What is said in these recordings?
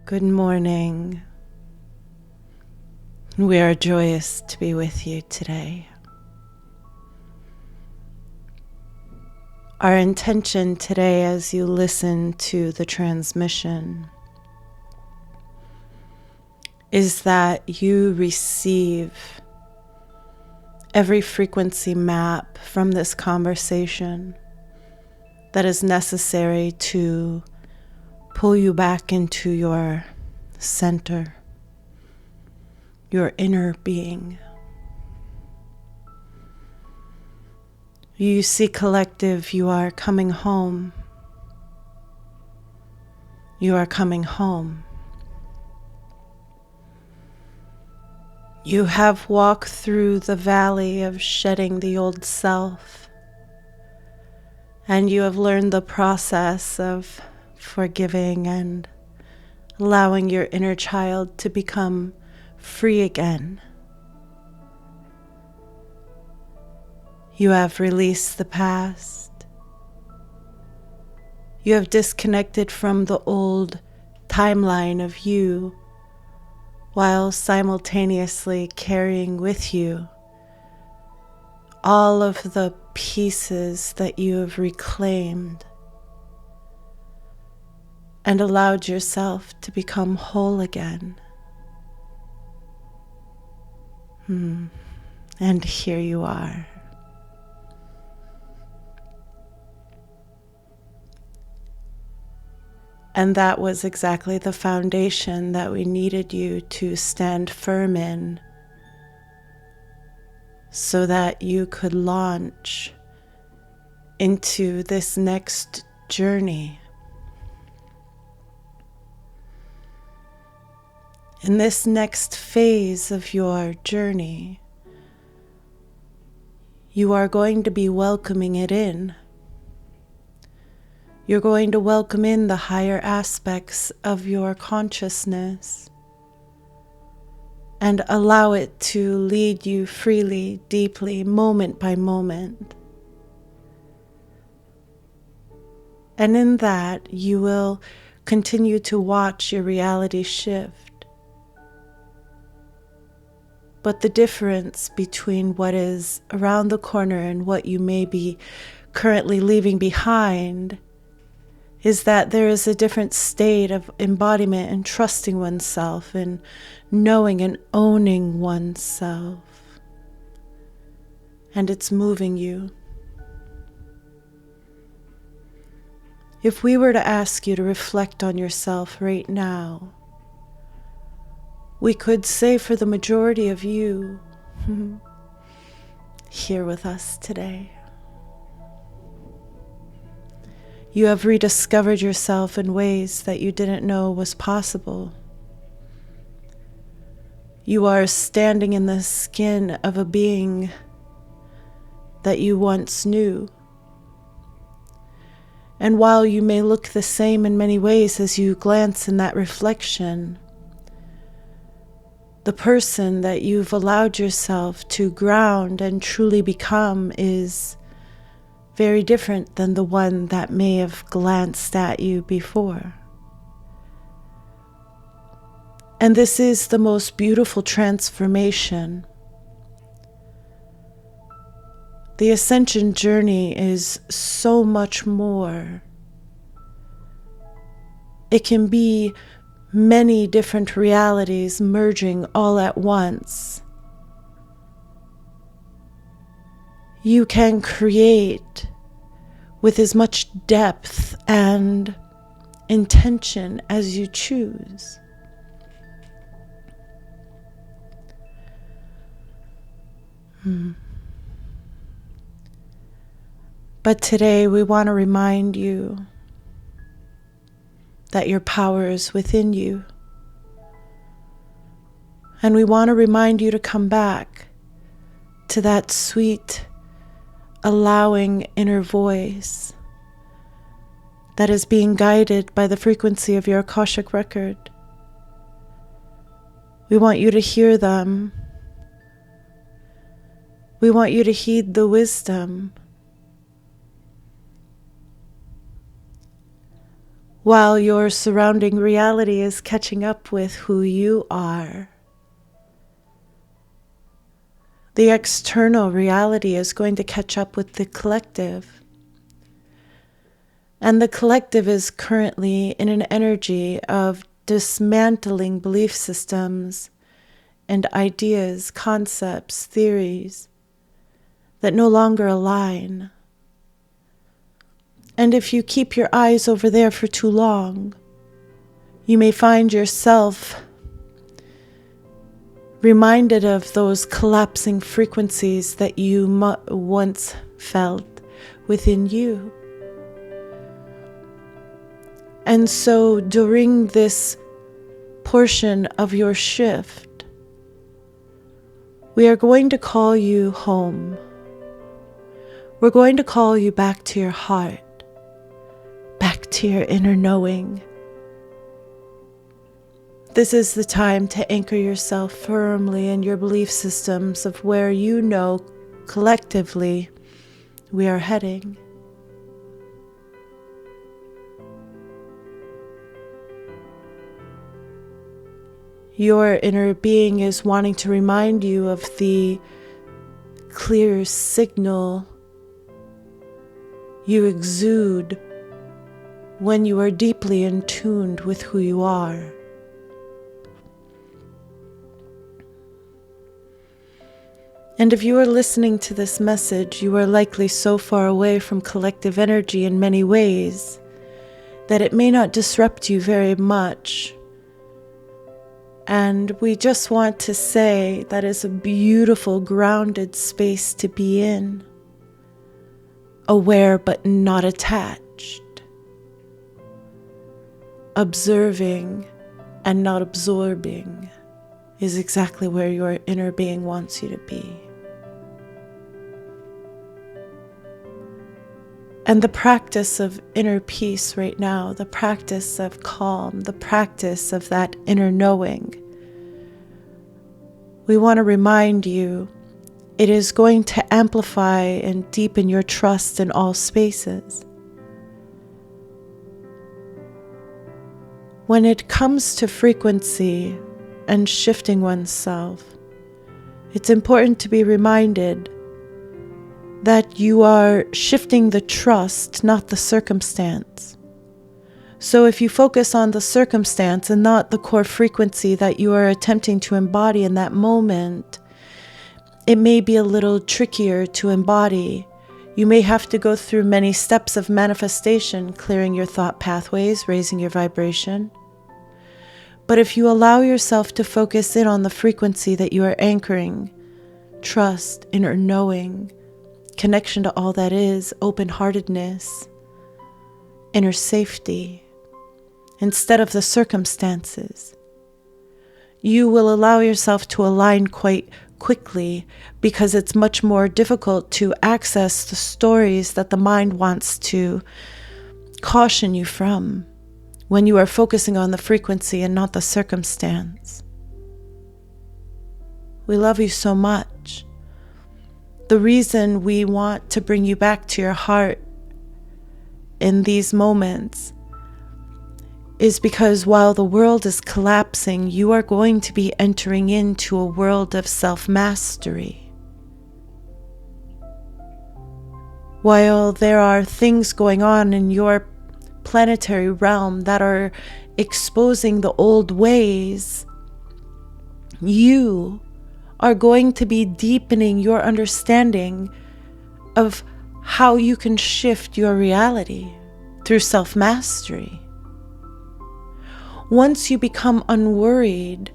Good morning. We are joyous to be with you today. Our intention today, as you listen to the transmission, is that you receive every frequency map from this conversation that is necessary to pull you back into your center, your inner being. You see, collective, you are coming home. You are coming home. You have walked through the valley of shedding the old self, and you have learned the process of forgiving and allowing your inner child to become free again. You have released the past. You have disconnected from the old timeline of you while simultaneously carrying with you all of the pieces that you have reclaimed and allowed yourself to become whole again. And here you are. And that was exactly the foundation that we needed you to stand firm in, so that you could launch into this next journey. In this next phase of your journey, you are going to be welcoming it in. You're going to welcome in the higher aspects of your consciousness and allow it to lead you freely, deeply, moment by moment. And in that, you will continue to watch your reality shift. But the difference between what is around the corner and what you may be currently leaving behind is that there is a different state of embodiment and trusting oneself and knowing and owning oneself. And it's moving you. If we were to ask you to reflect on yourself right now, we could say for the majority of you here with us today, you have rediscovered yourself in ways that you didn't know was possible. You are standing in the skin of a being that you once knew. And while you may look the same in many ways as you glance in that reflection, the person that you've allowed yourself to ground and truly become is very different than the one that may have glanced at you before. And this is the most beautiful transformation. The ascension journey is so much more. It can be many different realities merging all at once. You can create with as much depth and intention as you choose. But today we want to remind you that your power is within you. And we want to remind you to come back to that sweet, allowing inner voice that is being guided by the frequency of your Akashic record. We want you to hear them. We want you to heed the wisdom. while your surrounding reality is catching up with who you are. The external reality is going to catch up with the collective. And the collective is currently in an energy of dismantling belief systems and ideas, concepts, theories that no longer align. And if you keep your eyes over there for too long, you may find yourself reminded of those collapsing frequencies that you once felt within you. And so during this portion of your shift, we are going to call you home. We're going to call you back to your heart, back to your inner knowing. This is the time to anchor yourself firmly in your belief systems of where you know collectively we are heading. Your inner being is wanting to remind you of the clear signal you exude when you are deeply in tune with who you are. And if you are listening to this message, you are likely so far away from collective energy in many ways that it may not disrupt you very much. And we just want to say that is a beautiful, grounded space to be in. Aware but not attached. Observing and not absorbing is exactly where your inner being wants you to be. And the practice of inner peace right now, the practice of calm, the practice of that inner knowing, we want to remind you it is going to amplify and deepen your trust in all spaces. When it comes to frequency and shifting oneself, it's important to be reminded that you are shifting the trust, not the circumstance. So if you focus on the circumstance and not the core frequency that you are attempting to embody in that moment, it may be a little trickier to embody. You may have to go through many steps of manifestation, clearing your thought pathways, raising your vibration. But if you allow yourself to focus in on the frequency that you are anchoring, trust, inner knowing, connection to all that is, open-heartedness, inner safety, instead of the circumstances, you will allow yourself to align quite quickly because it's much more difficult to access the stories that the mind wants to caution you from when you are focusing on the frequency and not the circumstance. We love you so much. The reason we want to bring you back to your heart in these moments is because while the world is collapsing, you are going to be entering into a world of self-mastery. While there are things going on in your planetary realm that are exposing the old ways, you are going to be deepening your understanding of how you can shift your reality through self-mastery. Once you become unworried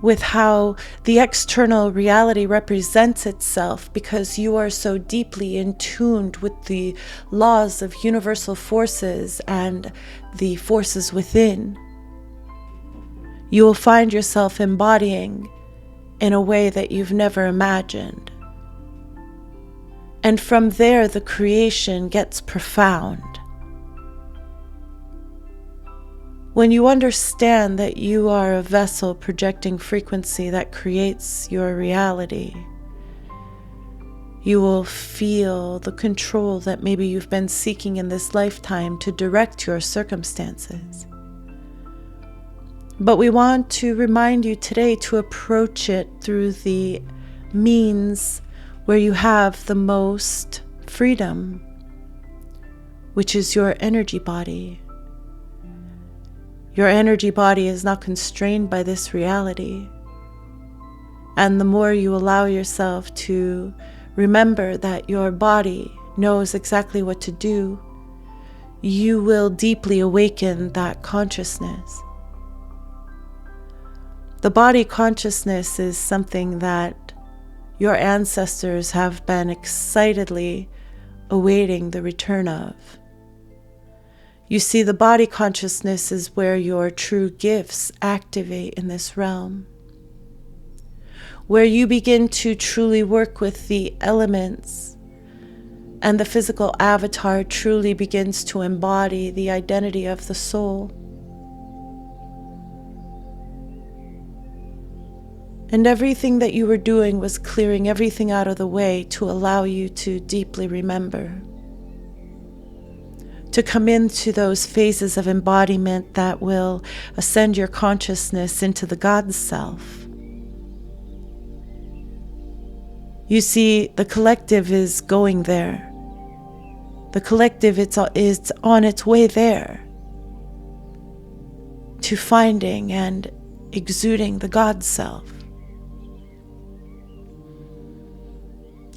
with how the external reality represents itself because you are so deeply in tune with the laws of universal forces and the forces within, you will find yourself embodying in a way that you've never imagined. And from there, the creation gets profound. When you understand that you are a vessel projecting frequency that creates your reality, You will feel the control that maybe you've been seeking in this lifetime to direct your circumstances. But we want to remind you today to approach it through the means where you have the most freedom, which is your energy body. Your energy body is not constrained by this reality. And the more you allow yourself to remember that your body knows exactly what to do, you will deeply awaken that consciousness. The body consciousness is something that your ancestors have been excitedly awaiting the return of. You see, the body consciousness is where your true gifts activate in this realm, where you begin to truly work with the elements, and the physical avatar truly begins to embody the identity of the soul. And everything that you were doing was clearing everything out of the way to allow you to deeply remember, to come into those phases of embodiment that will ascend your consciousness into the God self. You see, the collective is going there. The collective is on its way there to finding and exuding the God self.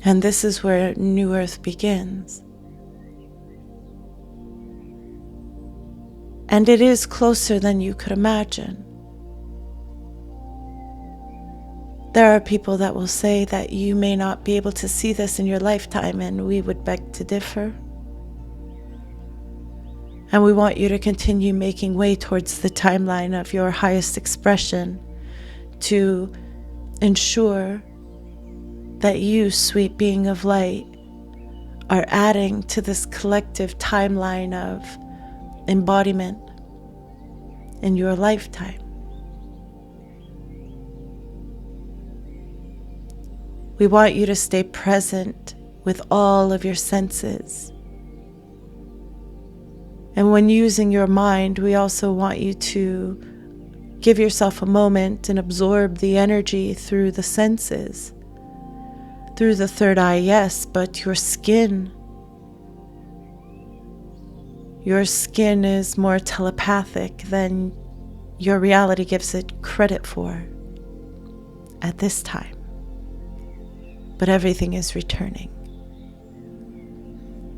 And this is where New Earth begins. And it is closer than you could imagine. There are people that will say that you may not be able to see this in your lifetime, and we would beg to differ. And we want you to continue making way towards the timeline of your highest expression to ensure that you, sweet being of light, are adding to this collective timeline of embodiment in your lifetime. We want you to stay present with all of your senses. And when using your mind, we also want you to give yourself a moment and absorb the energy through the senses. Through the third eye, yes, but your skin. Your skin is more telepathic than your reality gives it credit for at this time. But everything is returning.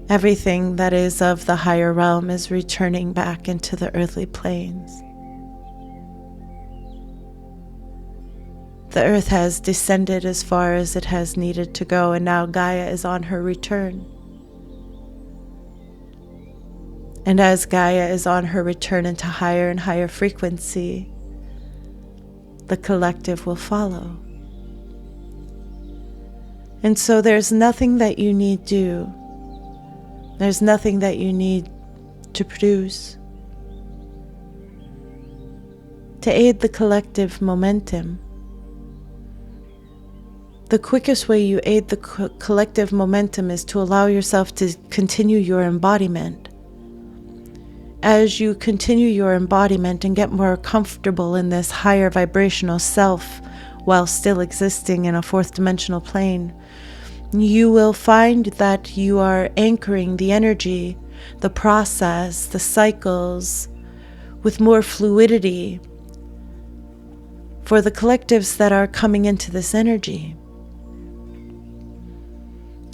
Everything that is of the higher realm is returning back into the earthly planes. The earth has descended as far as it has needed to go, and now Gaia is on her return. And as Gaia is on her return into higher and higher frequency, the collective will follow. And so there's nothing that you need do. There's nothing that you need to produce to aid the collective momentum. The quickest way you aid the collective momentum is to allow yourself to continue your embodiment. As you continue your embodiment and get more comfortable in this higher vibrational self while still existing in a fourth dimensional plane, you will find that you are anchoring the energy, the process, the cycles with more fluidity for the collectives that are coming into this energy.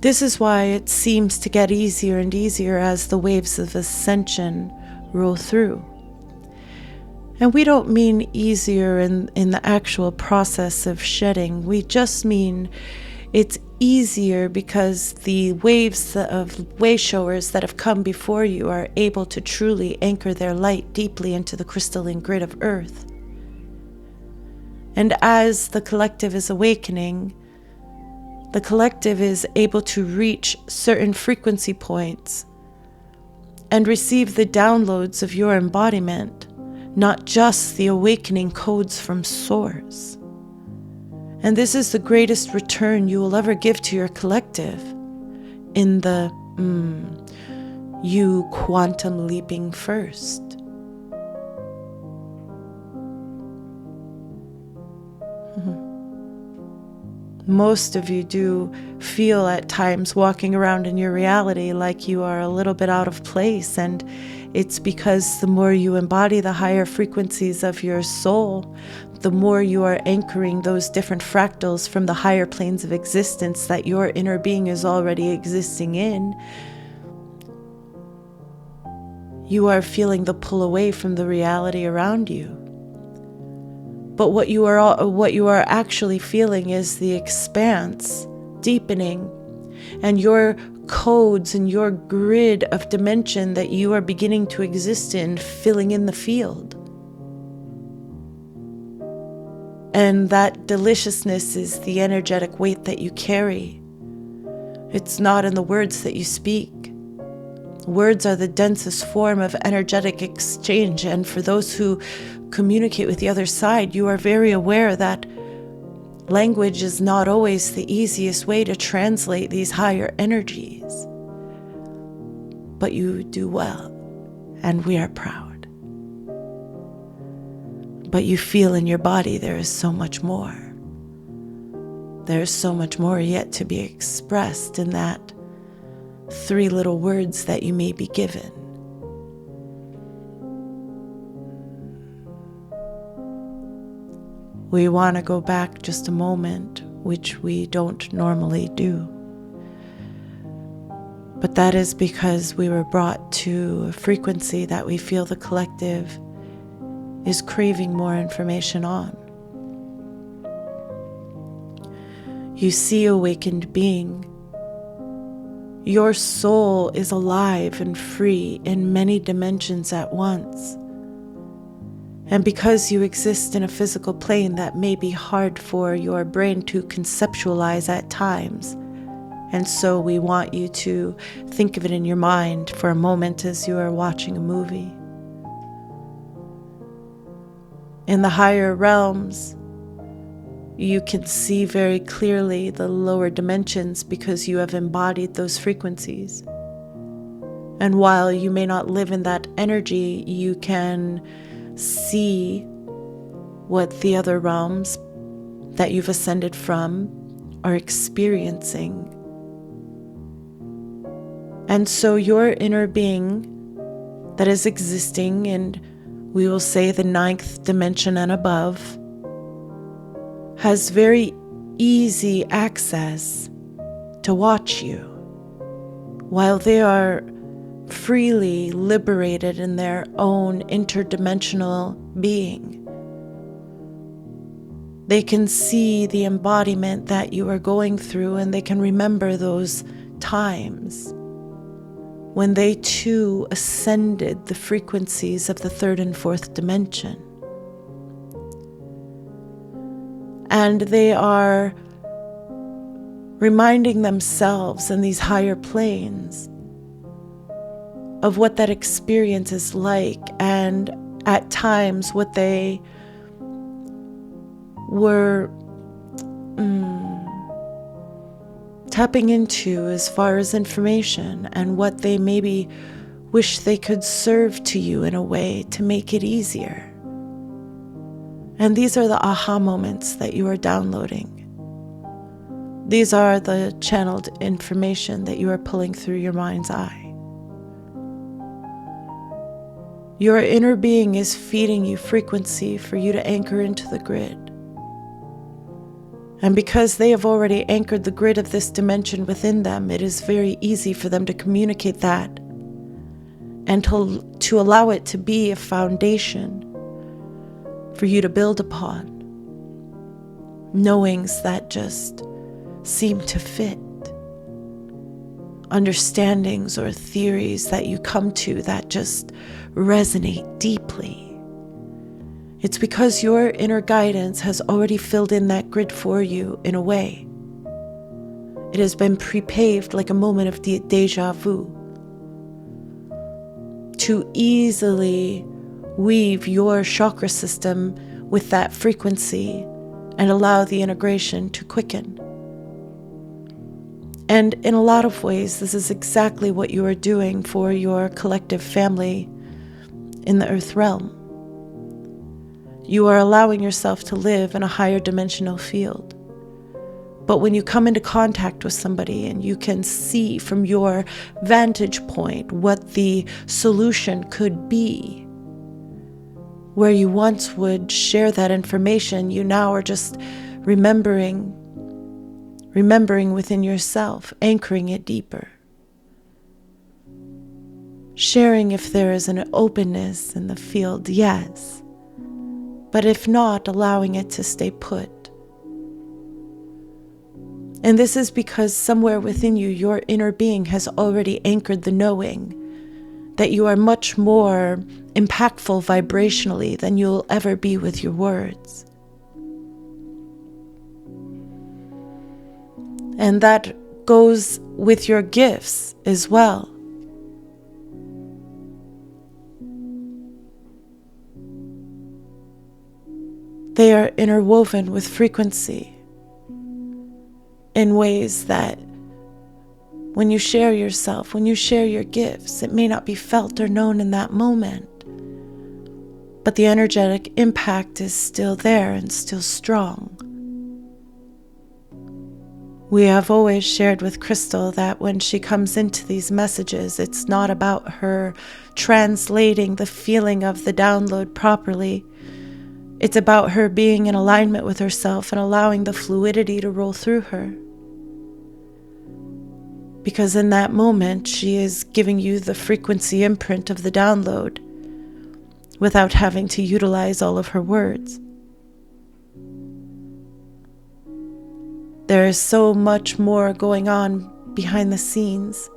This is why it seems to get easier and easier as the waves of ascension roll through. And we don't mean easier in the actual process of shedding. We just mean it's easier because the waves of wayshowers that have come before you are able to truly anchor their light deeply into the crystalline grid of Earth. And as the collective is awakening, the collective is able to reach certain frequency points and receive the downloads of your embodiment, not just the awakening codes from Source. And this is the greatest return you will ever give to your collective in the you quantum leaping first. Most of you do feel at times walking around in your reality like you are a little bit out of place, and it's because the more you embody the higher frequencies of your soul, the more you are anchoring those different fractals from the higher planes of existence that your inner being is already existing in. You are feeling the pull away from the reality around you. But what you are actually feeling is the expanse deepening, and your codes and your grid of dimension that you are beginning to exist in filling in the field. And that deliciousness is the energetic weight that you carry. It's not in the words that you speak. Words are the densest form of energetic exchange, and for those who communicate with the other side, you are very aware that language is not always the easiest way to translate these higher energies. But you do well, and we are proud. But you feel in your body there is so much more. There is so much more yet to be expressed in that 3 little words that you may be given. We want to go back just a moment, which we don't normally do. But that is because we were brought to a frequency that we feel the collective is craving more information on. You see, awakened being, your soul is alive and free in many dimensions at once. And because you exist in a physical plane that may be hard for your brain to conceptualize at times, and so we want you to think of it in your mind for a moment as you are watching a movie. In the higher realms, you can see very clearly the lower dimensions because you have embodied those frequencies. And while you may not live in that energy, you can see what the other realms that you've ascended from are experiencing. And so your inner being that is existing in, we will say, the 9th dimension and above, has very easy access to watch you while they are freely liberated in their own interdimensional being. They can see the embodiment that you are going through, and they can remember those times when they too ascended the frequencies of the 3rd and 4th dimension. And they are reminding themselves in these higher planes of what that experience is like, and at times what they were tapping into as far as information, and what they maybe wish they could serve to you in a way to make it easier. And these are the aha moments that you are downloading. These are the channeled information that you are pulling through your mind's eye. Your inner being is feeding you frequency for you to anchor into the grid. And because they have already anchored the grid of this dimension within them, it is very easy for them to communicate that and to allow it to be a foundation for you to build upon. Knowings that just seem to fit. Understandings or theories that you come to that just resonate deeply. It's because your inner guidance has already filled in that grid for you in a way. It has been pre-paved like a moment of deja vu to easily weave your chakra system with that frequency and allow the integration to quicken. And in a lot of ways, this is exactly what you are doing for your collective family in the earth realm. You are allowing yourself to live in a higher dimensional field. But when you come into contact with somebody and you can see from your vantage point what the solution could be, where you once would share that information, you now are just remembering within yourself, anchoring it deeper. Sharing if there is an openness in the field, yes. But if not, allowing it to stay put. And this is because somewhere within you, your inner being has already anchored the knowing that you are much more impactful vibrationally than you'll ever be with your words. And that goes with your gifts as well. They are interwoven with frequency in ways that when you share yourself, when you share your gifts, it may not be felt or known in that moment, but the energetic impact is still there and still strong. We have always shared with Crystal that when she comes into these messages, it's not about her translating the feeling of the download properly. It's about her being in alignment with herself and allowing the fluidity to roll through her. Because in that moment, she is giving you the frequency imprint of the download without having to utilize all of her words. There is so much more going on behind the scenes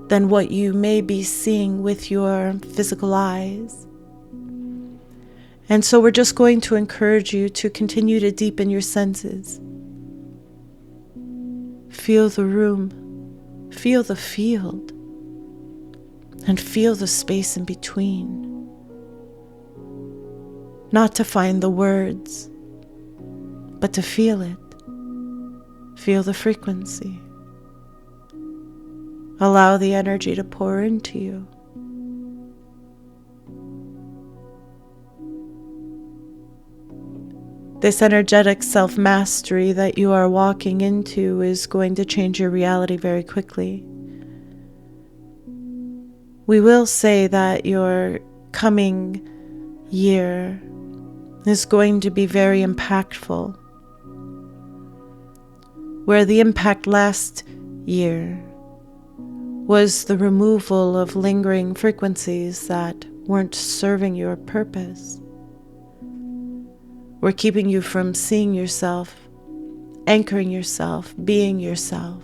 than what you may be seeing with your physical eyes. And so we're just going to encourage you to continue to deepen your senses. Feel the room, feel the field, and feel the space in between. Not to find the words, but to feel it. Feel the frequency. Allow the energy to pour into you. This energetic self-mastery that you are walking into is going to change your reality very quickly. We will say that your coming year is going to be very impactful. Where the impact last year was the removal of lingering frequencies that weren't serving your purpose. We're keeping you from seeing yourself, anchoring yourself, being yourself.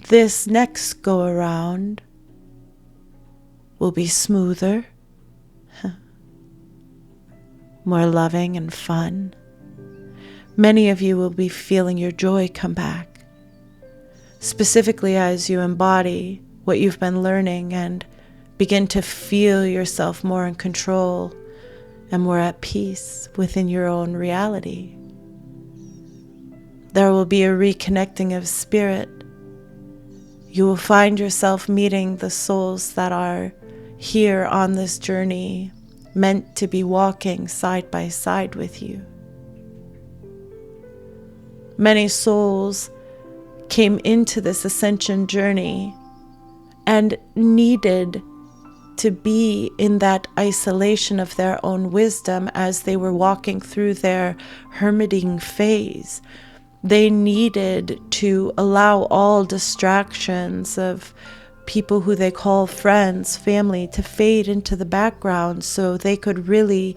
This next go around will be smoother, more loving and fun. Many of you will be feeling your joy come back, specifically as you embody what you've been learning and begin to feel yourself more in control and more at peace within your own reality. There will be a reconnecting of spirit. You will find yourself meeting the souls that are here on this journey, meant to be walking side by side with you. Many souls came into this ascension journey and needed to be in that isolation of their own wisdom as they were walking through their hermiting phase. They needed to allow all distractions of people who they call friends, family, to fade into the background so they could really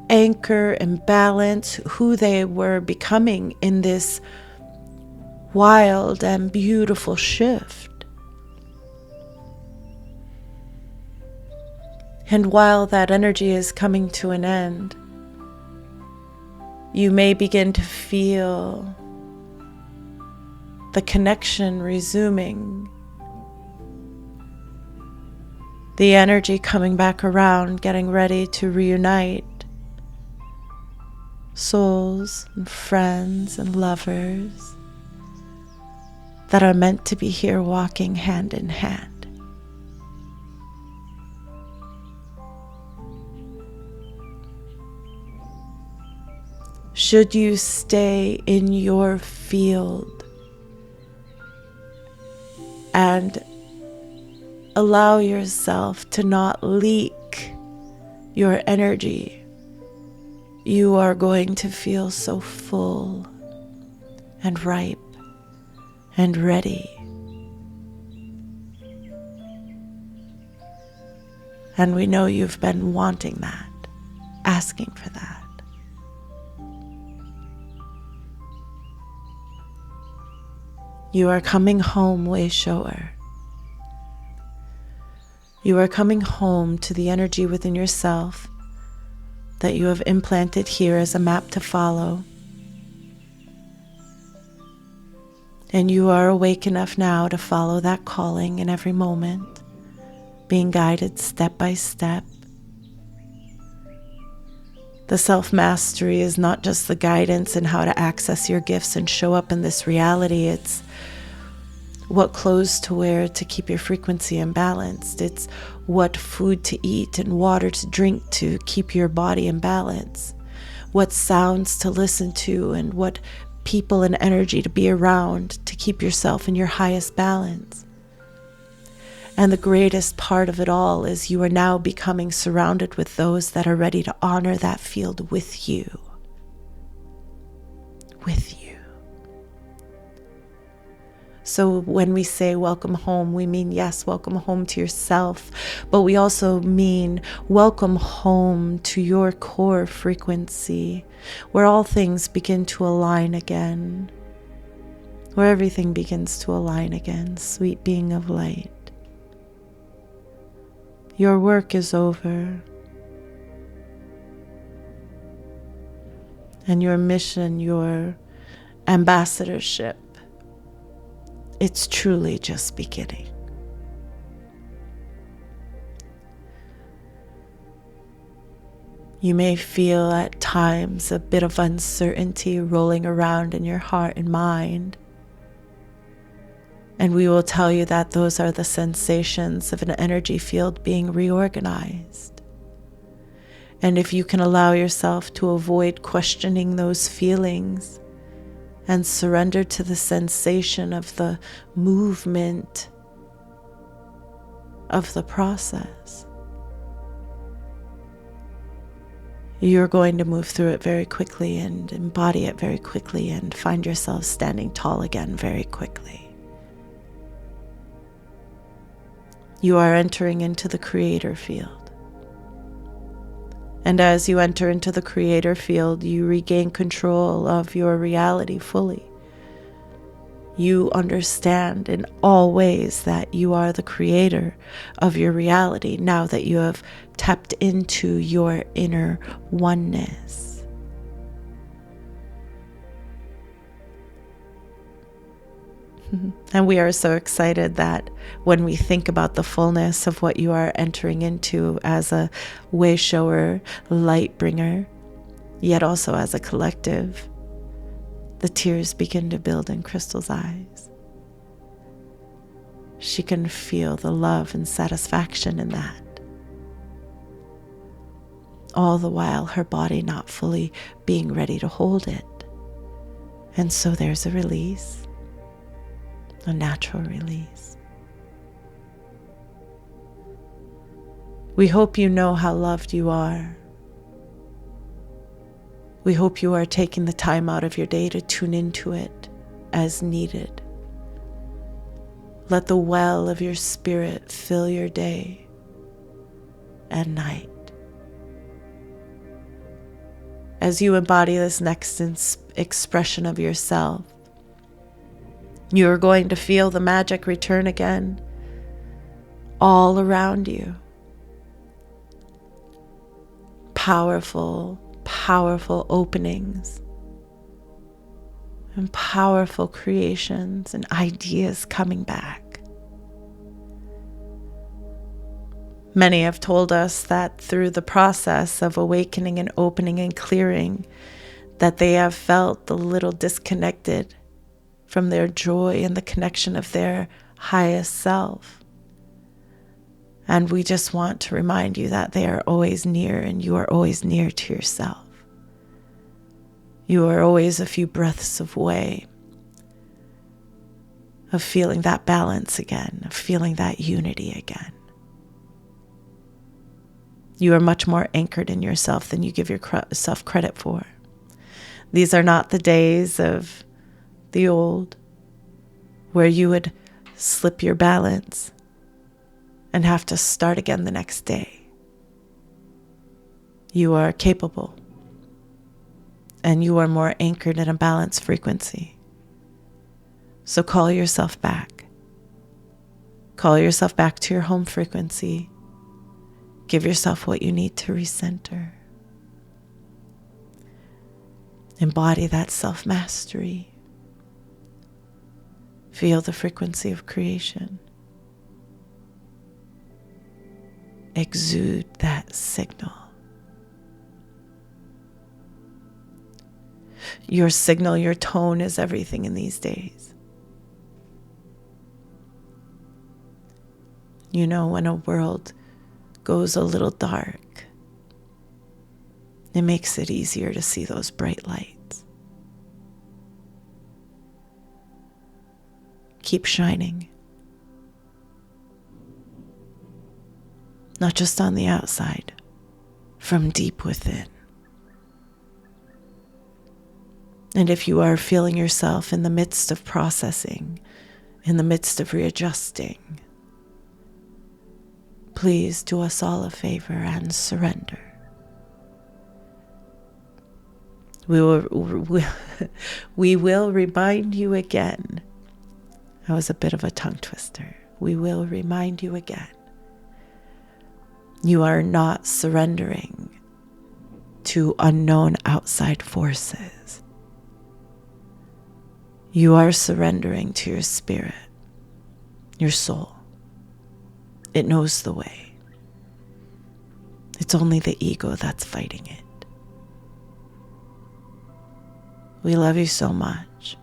anchor and balance who they were becoming in this wild and beautiful shift. And while that energy is coming to an end, you may begin to feel the connection resuming, the energy coming back around, getting ready to reunite souls and friends and lovers that are meant to be here walking hand in hand. Should you stay in your field and allow yourself to not leak your energy, you are going to feel so full and ripe and ready. And we know you've been wanting that, asking for that. You are coming home, way shower. You are coming home to the energy within yourself that you have implanted here as a map to follow. And you are awake enough now to follow that calling in every moment, being guided step by step. The self-mastery is not just the guidance in how to access your gifts and show up in this reality. It's what clothes to wear to keep your frequency in balance. It's what food to eat and water to drink to keep your body in balance. What sounds to listen to and what people and energy to be around to keep yourself in your highest balance. And the greatest part of it all is you are now becoming surrounded with those that are ready to honor that field with you. With you. So when we say welcome home, we mean, yes, welcome home to yourself, but we also mean welcome home to your core frequency, where all things begin to align again, where everything begins to align again, sweet being of light. Your work is over, and your mission, your ambassadorship, it's truly just beginning. You may feel at times a bit of uncertainty rolling around in your heart and mind. And we will tell you that those are the sensations of an energy field being reorganized. And if you can allow yourself to avoid questioning those feelings and surrender to the sensation of the movement of the process, you're going to move through it very quickly and embody it very quickly and find yourself standing tall again very quickly. You are entering into the creator field. And as you enter into the creator field, you regain control of your reality fully. You understand in all ways that you are the creator of your reality now that you have tapped into your inner oneness. And we are so excited that when we think about the fullness of what you are entering into as a way shower, light bringer, yet also as a collective, the tears begin to build in Crystal's eyes. She can feel the love and satisfaction in that. All the while her body not fully being ready to hold it. And so there's a release. A natural release. We hope you know how loved you are. We hope you are taking the time out of your day to tune into it as needed. Let the well of your spirit fill your day and night. As you embody this next expression of yourself, you are going to feel the magic return again, all around you. Powerful, powerful openings, and powerful creations and ideas coming back. Many have told us that through the process of awakening and opening and clearing, that they have felt a little disconnected from their joy and the connection of their highest self. And we just want to remind you that they are always near, and you are always near to yourself. You are always a few breaths away of feeling that balance again, of feeling that unity again. You are much more anchored in yourself than you give yourself credit for. These are not the days of the old, where you would slip your balance and have to start again the next day. You are capable, and you are more anchored in a balanced frequency. So call yourself back. Call yourself back to your home frequency. Give yourself what you need to recenter. Embody that self-mastery. Feel the frequency of creation. Exude that signal. Your signal, your tone is everything in these days. You know, when a world goes a little dark, it makes it easier to see those bright lights. Keep shining. Not just on the outside, from deep within. And if you are feeling yourself in the midst of processing, in the midst of readjusting, please do us all a favor and surrender. We will remind you again. That was a bit of a tongue twister. We will remind you again. You are not surrendering to unknown outside forces. You are surrendering to your spirit, your soul. It knows the way. It's only the ego that's fighting it. We love you so much.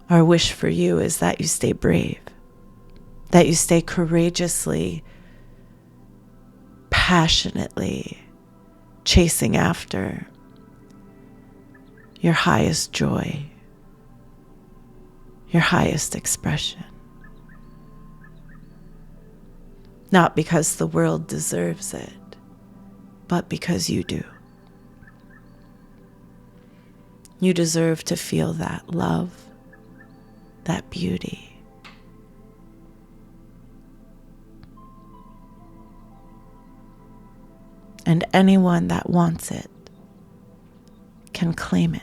Our wish for you is that you stay brave, that you stay courageously, passionately chasing after your highest joy, your highest expression. Not because the world deserves it, but because you do. You deserve to feel that love, that beauty. And anyone that wants it can claim it.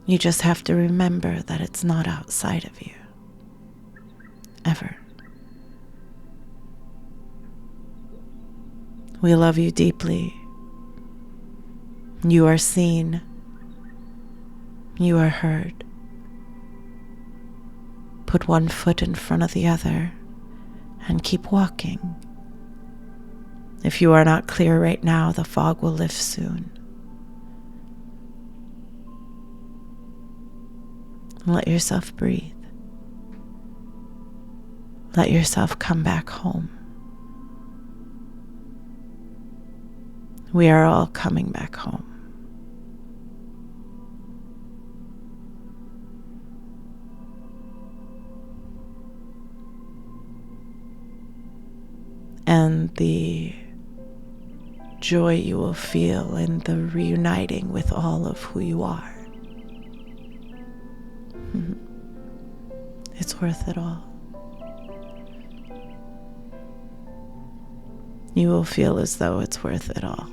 You just have to remember that it's not outside of you. Ever. We love you deeply. You are seen. You are heard. Put one foot in front of the other and keep walking. If you are not clear right now, the fog will lift soon. Let yourself breathe. Let yourself come back home. We are all coming back home. And the joy you will feel in the reuniting with all of who you are. It's worth it all. You will feel as though it's worth it all.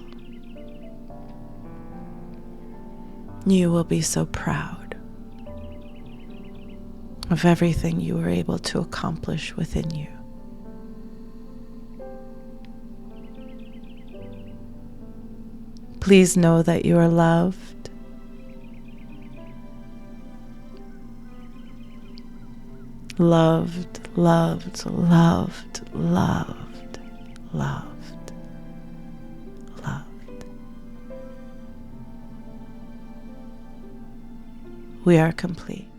You will be so proud of everything you were able to accomplish within you. Please know that you are loved. Loved, loved, loved, loved. loved, loved. We are complete.